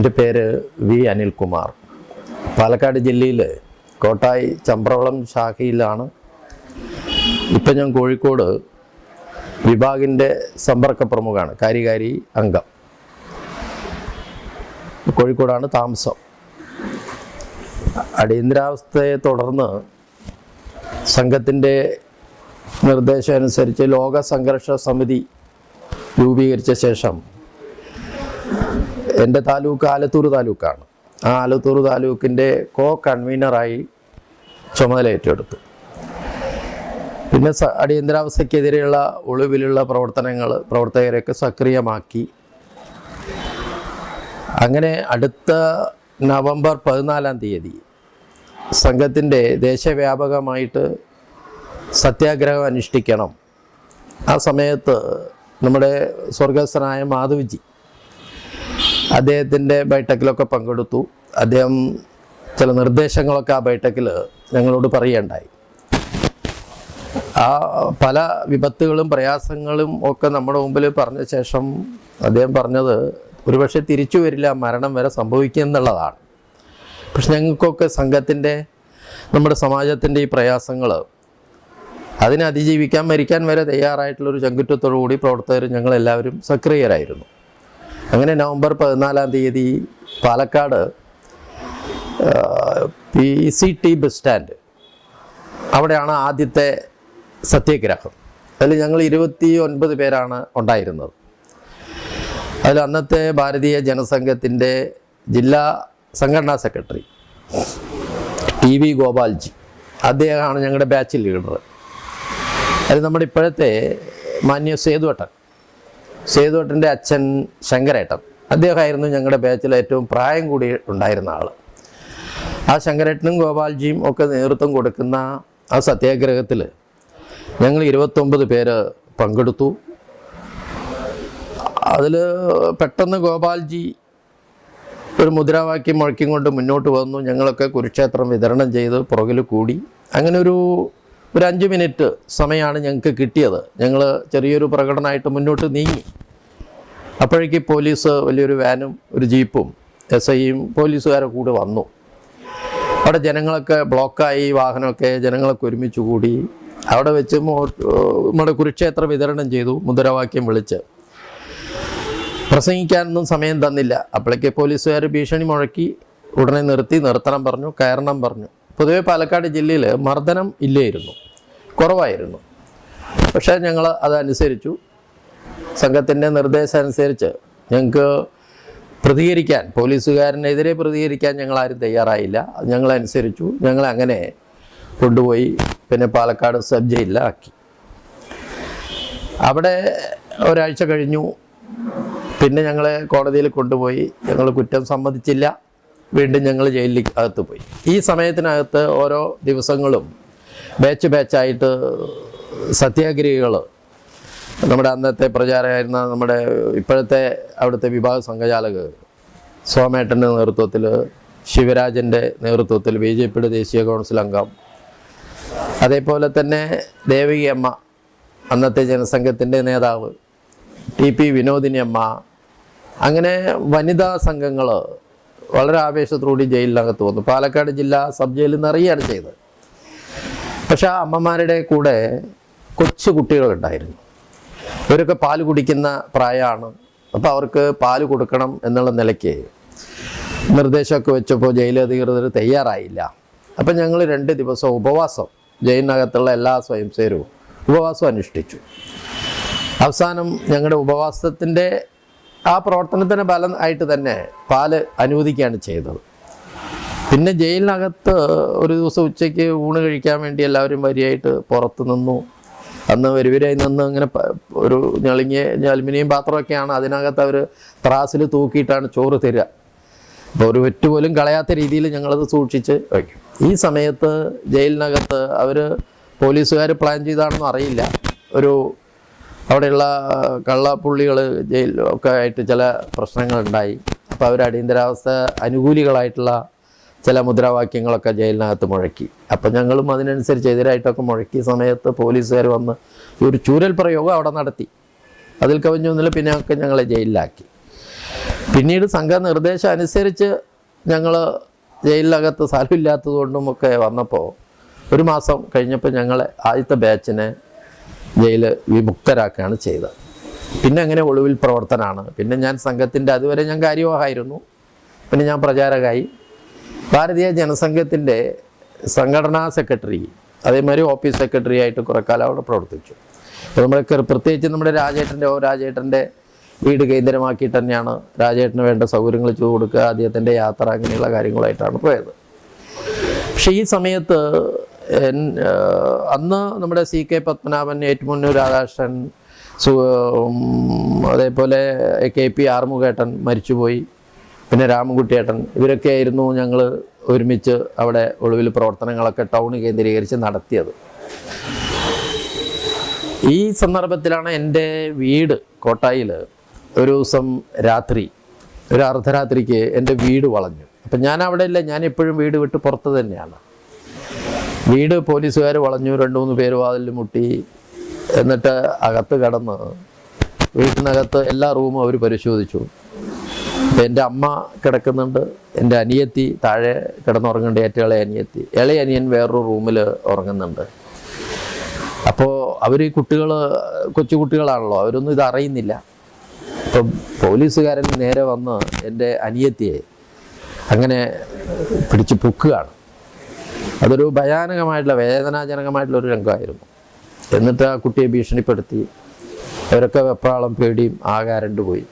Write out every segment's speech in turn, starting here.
എൻ്റെ പേര് വി അനിൽകുമാർ. പാലക്കാട് ജില്ലയിൽ കോട്ടായി ചമ്പ്രവളം ശാഖയിലാണ്. ഇപ്പം ഞാൻ കോഴിക്കോട് വിഭാഗിൻ്റെ സമ്പർക്ക പ്രമുഖാണ്, കാര്യകാരി അംഗം. കോഴിക്കോടാണ് താമസം. അടിയന്തരാവസ്ഥയെ തുടർന്ന് സംഘത്തിൻ്റെ നിർദ്ദേശം അനുസരിച്ച് ലോക സംഘർഷ സമിതി രൂപീകരിച്ച ശേഷം എൻ്റെ താലൂക്ക് ആലത്തൂർ താലൂക്കാണ്. ആ ആലത്തൂർ താലൂക്കിൻ്റെ കൺവീനറായി ചുമതല ഏറ്റെടുത്തു. പിന്നെ അടിയന്തരാവസ്ഥയ്ക്കെതിരെയുള്ള ഒളിവിലുള്ള പ്രവർത്തകരെയൊക്കെ സക്രിയമാക്കി. അങ്ങനെ അടുത്ത നവംബർ 14-ാം തീയതി സംഘത്തിൻ്റെ ദേശവ്യാപകമായിട്ട് സത്യാഗ്രഹം അനുഷ്ഠിക്കണം. ആ സമയത്ത് നമ്മുടെ സ്വർഗസ്ഥനായ മാധവ്ജി അദ്ദേഹത്തിൻ്റെ ബൈഠക്കിലൊക്കെ പങ്കെടുത്തു. അദ്ദേഹം ചില നിർദ്ദേശങ്ങളൊക്കെ ആ ബൈഠക്കിൽ ഞങ്ങളോട് പറയുകയുണ്ടായി. ആ പല വിപത്തുകളും പ്രയാസങ്ങളും ഒക്കെ നമ്മുടെ മുമ്പിൽ പറഞ്ഞ ശേഷം അദ്ദേഹം പറഞ്ഞത് ഒരുപക്ഷെ തിരിച്ചു വരില്ല, മരണം വരെ സംഭവിക്കും എന്നുള്ളതാണ്. പക്ഷെ ഞങ്ങൾക്കൊക്കെ സംഘത്തിൻ്റെ നമ്മുടെ സമാജത്തിൻ്റെ ഈ പ്രയാസങ്ങൾ അതിനെ അതിജീവിക്കാൻ മരിക്കാൻ വരെ തയ്യാറായിട്ടുള്ളൊരു ചങ്കുറ്റത്തോടു കൂടി പ്രവർത്തകർ ഞങ്ങളെല്ലാവരും സക്രിയരായിരുന്നു. അങ്ങനെ നവംബർ 14-ാം തീയതി പാലക്കാട് PCT ബസ് സ്റ്റാൻഡ്, അവിടെയാണ് ആദ്യത്തെ സത്യാഗ്രഹം. അതിൽ ഞങ്ങൾ 29 പേരാണ് ഉണ്ടായിരുന്നത്. അതിൽ അന്നത്തെ ഭാരതീയ ജനസംഘത്തിൻ്റെ ജില്ലാ സംഘടനാ സെക്രട്ടറി TV ഗോപാൽജി, അദ്ദേഹമാണ് ഞങ്ങളുടെ ബാച്ച് ലീഡർ. അത് നമ്മുടെ ഇപ്പോഴത്തെ മാന്യ സേതുവേട്ടൻ്റെ അച്ഛൻ ശങ്കരേട്ടൻ, അദ്ദേഹമായിരുന്നു ഞങ്ങളുടെ ബാച്ചിൽ ഏറ്റവും പ്രായം കൂടി ഉണ്ടായിരുന്ന ആൾ. ആ ശങ്കരേട്ടനും ഗോപാൽജിയും ഒക്കെ നേതൃത്വം കൊടുക്കുന്ന ആ സത്യാഗ്രഹത്തിൽ ഞങ്ങൾ 29 പേര് പങ്കെടുത്തു. അതിൽ പെട്ടെന്ന് ഗോപാൽജി ഒരു മുദ്രാവാക്യം മുഴക്കിയും കൊണ്ട് മുന്നോട്ട് വന്നു. ഞങ്ങളൊക്കെ കുരുക്ഷേത്രം വിതരണം ചെയ്ത് പുറകിൽ കൂടി. അങ്ങനെ ഒരു 5 മിനിറ്റ് സമയമാണ് ഞങ്ങൾക്ക് കിട്ടിയത്. ഞങ്ങൾ ചെറിയൊരു പ്രകടനമായിട്ട് മുന്നോട്ട് നീങ്ങി. അപ്പോഴേക്ക് പോലീസ് വലിയൊരു വാനും ഒരു ജീപ്പും SIയും പോലീസുകാരെ കൂടെ വന്നു. അവിടെ ജനങ്ങളൊക്കെ ബ്ലോക്കായി, വാഹനമൊക്കെ ജനങ്ങളൊക്കെ ഒരുമിച്ച് കൂടി. അവിടെ വെച്ച് നമ്മുടെ കുരുക്ഷേത്ര വിതരണം ചെയ്തു. മുദ്രാവാക്യം വിളിച്ച് പ്രസംഗിക്കാനൊന്നും സമയം തന്നില്ല. അപ്പോഴേക്ക് പോലീസുകാർ ഭീഷണി മുഴക്കി. ഉടനെ നിർത്തണം പറഞ്ഞു, കയറണം പറഞ്ഞു. പൊതുവെ പാലക്കാട് ജില്ലയിൽ മർദ്ദനം ഇല്ലായിരുന്നു, കുറവായിരുന്നു. പക്ഷേ ഞങ്ങൾ അതനുസരിച്ചു. സംഘത്തിൻ്റെ നിർദ്ദേശം അനുസരിച്ച് ഞങ്ങൾക്ക് പ്രതികരിക്കാൻ, പോലീസുകാരനെതിരെ പ്രതികരിക്കാൻ ഞങ്ങളാരും തയ്യാറായില്ല. ഞങ്ങളനുസരിച്ചു. ഞങ്ങളങ്ങനെ കൊണ്ടുപോയി പിന്നെ പാലക്കാട് സബ് ജയിലിലാക്കി. അവിടെ ഒരാഴ്ച കഴിഞ്ഞു. പിന്നെ ഞങ്ങളെ കോടതിയിൽ കൊണ്ടുപോയി. ഞങ്ങൾ കുറ്റം സമ്മതിച്ചില്ല. വീണ്ടും ഞങ്ങൾ ജയിലിൽ അകത്ത് പോയി. ഈ സമയത്തിനകത്ത് ഓരോ ദിവസങ്ങളും ബാച്ചായിട്ട് സത്യാഗ്രഹികൾ, നമ്മുടെ അന്നത്തെ പ്രചാരമായിരുന്ന നമ്മുടെ ഇപ്പോഴത്തെ അവിടുത്തെ വിഭാഗ സംഘചാലകർ സോമേട്ടൻ്റെ നേതൃത്വത്തിൽ, ശിവരാജൻ്റെ നേതൃത്വത്തിൽ, BJPയുടെ ദേശീയ കൗൺസിൽ അംഗം, അതേപോലെ തന്നെ ദേവകി അമ്മ അന്നത്തെ ജനസംഘത്തിൻ്റെ നേതാവ്, TP വിനോദിനി അമ്മ, അങ്ങനെ വനിതാ സംഘങ്ങൾ വളരെ ആവേശത്തോടെ ജയിലിനകത്ത് വന്നു. പാലക്കാട് ജില്ലാ സബ് ജയിലിൽ നിറയുകയാണ് ചെയ്തത്. പക്ഷെ ആ അമ്മമാരുടെ കൂടെ കൊച്ചു കുട്ടികളുണ്ടായിരുന്നു. ഇവരൊക്കെ പാല് കുടിക്കുന്ന പ്രായമാണ്. അപ്പോൾ അവർക്ക് പാല് കൊടുക്കണം എന്നുള്ള നിലയ്ക്ക് നിർദ്ദേശമൊക്കെ വെച്ചപ്പോൾ ജയിലധികൃതർ തയ്യാറായില്ല. അപ്പം ഞങ്ങൾ 2 ദിവസം ഉപവാസം, ജയിലിനകത്തുള്ള എല്ലാ സ്വയംസേവരും ഉപവാസം അനുഷ്ഠിച്ചു. അവസാനം ഞങ്ങളുടെ ഉപവാസത്തിൻ്റെ ആ പ്രവർത്തനത്തിന് ഫലം ആയിട്ട് തന്നെ പാല് അനുവദിക്കുകയാണ് ചെയ്തത്. പിന്നെ ജയിലിനകത്ത് ഒരു ദിവസം ഉച്ചയ്ക്ക് ഊണ് കഴിക്കാൻ വേണ്ടി എല്ലാവരും വരിയായിട്ട് പുറത്ത് നിന്നു. അന്ന് വരുവരായി നിന്ന് ഇങ്ങനെ ഒരു അലുമിനിയം പാത്രമൊക്കെയാണ്. അതിനകത്ത് അവർ ത്രാസിൽ തൂക്കിയിട്ടാണ് ചോറ് തരിക. അപ്പോൾ ഒരു വെറ്റ് പോലും കളയാത്ത രീതിയിൽ ഞങ്ങളത് സൂക്ഷിച്ച് വയ്ക്കും. ഈ സമയത്ത് ജയിലിനകത്ത് പോലീസുകാർ പ്ലാൻ ചെയ്താണെന്നും അറിയില്ല, അവിടെയുള്ള കള്ളപ്പുള്ളികൾ ജയിലൊക്കെ ആയിട്ട് ചില പ്രശ്നങ്ങളുണ്ടായി. അപ്പോൾ അവർ അടിയന്തരാവസ്ഥ അനുകൂലികളായിട്ടുള്ള ചില മുദ്രാവാക്യങ്ങളൊക്കെ ജയിലിനകത്ത് മുഴക്കി. അപ്പം ഞങ്ങളും അതിനനുസരിച്ച് എതിരായിട്ടൊക്കെ മുഴക്കിയ സമയത്ത് പോലീസുകാർ വന്ന് ഒരു ചൂരൽ പ്രയോഗം അവിടെ നടത്തി. അതിൽ കവിഞ്ഞൊന്നുമില്ല. പിന്നെ ഒക്കെ ഞങ്ങളെ ജയിലിലാക്കി. പിന്നീട് സംഘ നിർദ്ദേശം അനുസരിച്ച് ഞങ്ങൾ ജയിലിനകത്ത് സ്ഥലമില്ലാത്തതുകൊണ്ടും ഒക്കെ വന്നപ്പോൾ 1 മാസം കഴിഞ്ഞപ്പോൾ ഞങ്ങളെ ആദ്യത്തെ ബാച്ചിനെ ജയിൽ വിമുക്തരാക്കുകയാണ് ചെയ്തത്. പിന്നെ അങ്ങനെ ഒളിവിൽ പ്രവർത്തനമാണ്. പിന്നെ ഞാൻ സംഘത്തിൻ്റെ അതുവരെ ഞാൻ കാര്യവാഹമായിരുന്നു. പിന്നെ ഞാൻ പ്രചാരകമായി. ഭാരതീയ ജനസംഘത്തിൻ്റെ സംഘടനാ സെക്രട്ടറി, അതേമാതിരി ഓഫീസ് സെക്രട്ടറി ആയിട്ട് കുറേ കാലം അവിടെ പ്രവർത്തിച്ചു. അപ്പോൾ നമ്മൾ പ്രത്യേകിച്ച് നമ്മുടെ രാജേട്ടൻ്റെ വീട് കേന്ദ്രമാക്കിയിട്ട് തന്നെയാണ് രാജേട്ടന് വേണ്ട സൗകര്യങ്ങൾ ചെയ്തു കൊടുക്കുക, അദ്ദേഹത്തിൻ്റെ യാത്ര, അങ്ങനെയുള്ള കാര്യങ്ങളായിട്ടാണ് പോയത്. പക്ഷേ ഈ സമയത്ത് അന്ന് നമ്മുടെ CK പത്മനാഭൻ, ഏറ്റുമുന്നൂർ രാധാകൃഷ്ണൻ, അതേപോലെ KP ആറുമുഖേട്ടൻ മരിച്ചുപോയി, പിന്നെ രാമൻകുട്ടിയേട്ടൻ, ഇവരൊക്കെ ആയിരുന്നു ഞങ്ങൾ ഒരുമിച്ച് അവിടെ ഒളിവിൽ പ്രവർത്തനങ്ങളൊക്കെ ടൗൺ കേന്ദ്രീകരിച്ച് നടത്തിയത്. ഈ സന്ദർഭത്തിലാണ് എൻ്റെ വീട് കോട്ടായിൽ ഒരു ദിവസം രാത്രി, ഒരു അർദ്ധരാത്രിക്ക് എൻ്റെ വീട് വളഞ്ഞു. അപ്പം ഞാൻ അവിടെ ഇല്ല, ഞാൻ എപ്പോഴും വീട് വിട്ട് പുറത്ത് തന്നെയാണ്. വീട് പോലീസുകാർ വളഞ്ഞു, 2-3 പേര് വാതിലിൽ മുട്ടി. എന്നിട്ട് അകത്ത് കടന്ന് വീട്ടിനകത്ത് എല്ലാ റൂമും അവർ പരിശോധിച്ചു. അപ്പം എൻ്റെ അമ്മ കിടക്കുന്നുണ്ട്, എൻ്റെ അനിയത്തി താഴെ കിടന്നുറങ്ങുന്നുണ്ട്, ഏറ്റവും ഇളയ അനിയത്തി, ഇളയ അനിയൻ വേറൊരു റൂമിൽ ഉറങ്ങുന്നുണ്ട്. അപ്പോൾ അവർ കൊച്ചു കുട്ടികളാണല്ലോ, അവരൊന്നും ഇത് അറിയുന്നില്ല. അപ്പം പോലീസുകാരൻ നേരെ വന്ന് എൻ്റെ അനിയത്തിയെ അങ്ങനെ പിടിച്ച് പൊക്കുകയാണ്. അതൊരു ഭയാനകമായിട്ടുള്ള, വേദനാജനകമായിട്ടുള്ളൊരു രംഗമായിരുന്നു. എന്നിട്ട് ആ കുട്ടിയെ ഭീഷണിപ്പെടുത്തി. അവരൊക്കെ വെപ്രാളം പേടിയും ആകാരണ്ട് പോയി.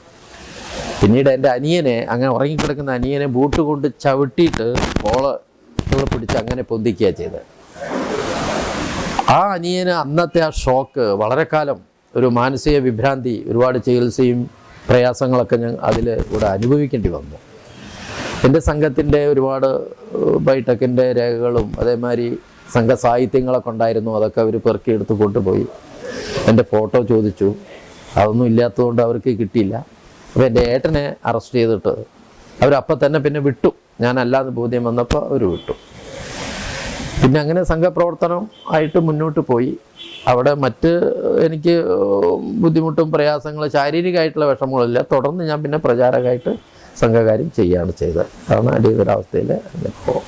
പിന്നീട് എൻ്റെ അനിയനെ, അങ്ങനെ ഉറങ്ങിക്കിടക്കുന്ന അനിയനെ ബൂട്ട് കൊണ്ട് ചവിട്ടിയിട്ട് കോളർ പിടിച്ച് അങ്ങനെ പൊന്തിക്കുകയാണ് ചെയ്തത്. ആ അനിയന് അന്നത്തെ ആ ഷോക്ക്, വളരെ കാലം ഒരു മാനസിക വിഭ്രാന്തി, ഒരുപാട് ചികിത്സയും പ്രയാസങ്ങളൊക്കെ ഞാൻ അതിൽ കൂടെ അനുഭവിക്കേണ്ടി വന്നു. എൻ്റെ സംഘത്തിൻ്റെ ഒരുപാട് ബൈടെക്കിൻ്റെ രേഖകളും അതേമാതിരി സംഘ സാഹിത്യങ്ങളൊക്കെ ഉണ്ടായിരുന്നു. അതൊക്കെ അവർ പെറുക്കിയെടുത്ത് കൊണ്ടുപോയി. എൻ്റെ ഫോട്ടോ ചോദിച്ചു, അതൊന്നും ഇല്ലാത്തതുകൊണ്ട് അവർക്ക് കിട്ടിയില്ല. അപ്പോൾ എൻ്റെ ഏട്ടനെ അറസ്റ്റ് ചെയ്തിട്ട് അവരപ്പം തന്നെ പിന്നെ വിട്ടു. ഞാനല്ലാതെ ബോധ്യം വന്നപ്പോൾ അവർ വിട്ടു. പിന്നെ അങ്ങനെ സംഘപ്രവർത്തനം ആയിട്ട് മുന്നോട്ട് പോയി. അവിടെ എനിക്ക് ബുദ്ധിമുട്ടും പ്രയാസങ്ങളും ശാരീരികമായിട്ടുള്ള വിഷമങ്ങളില്ല. തുടർന്ന് ഞാൻ പിന്നെ പ്രചാരകമായിട്ട് സംഘകാര്യം ചെയ്യുകയാണ് ചെയ്തത്. അതാണ് അടിയന്തരാവസ്ഥയിൽ ഇപ്പോൾ.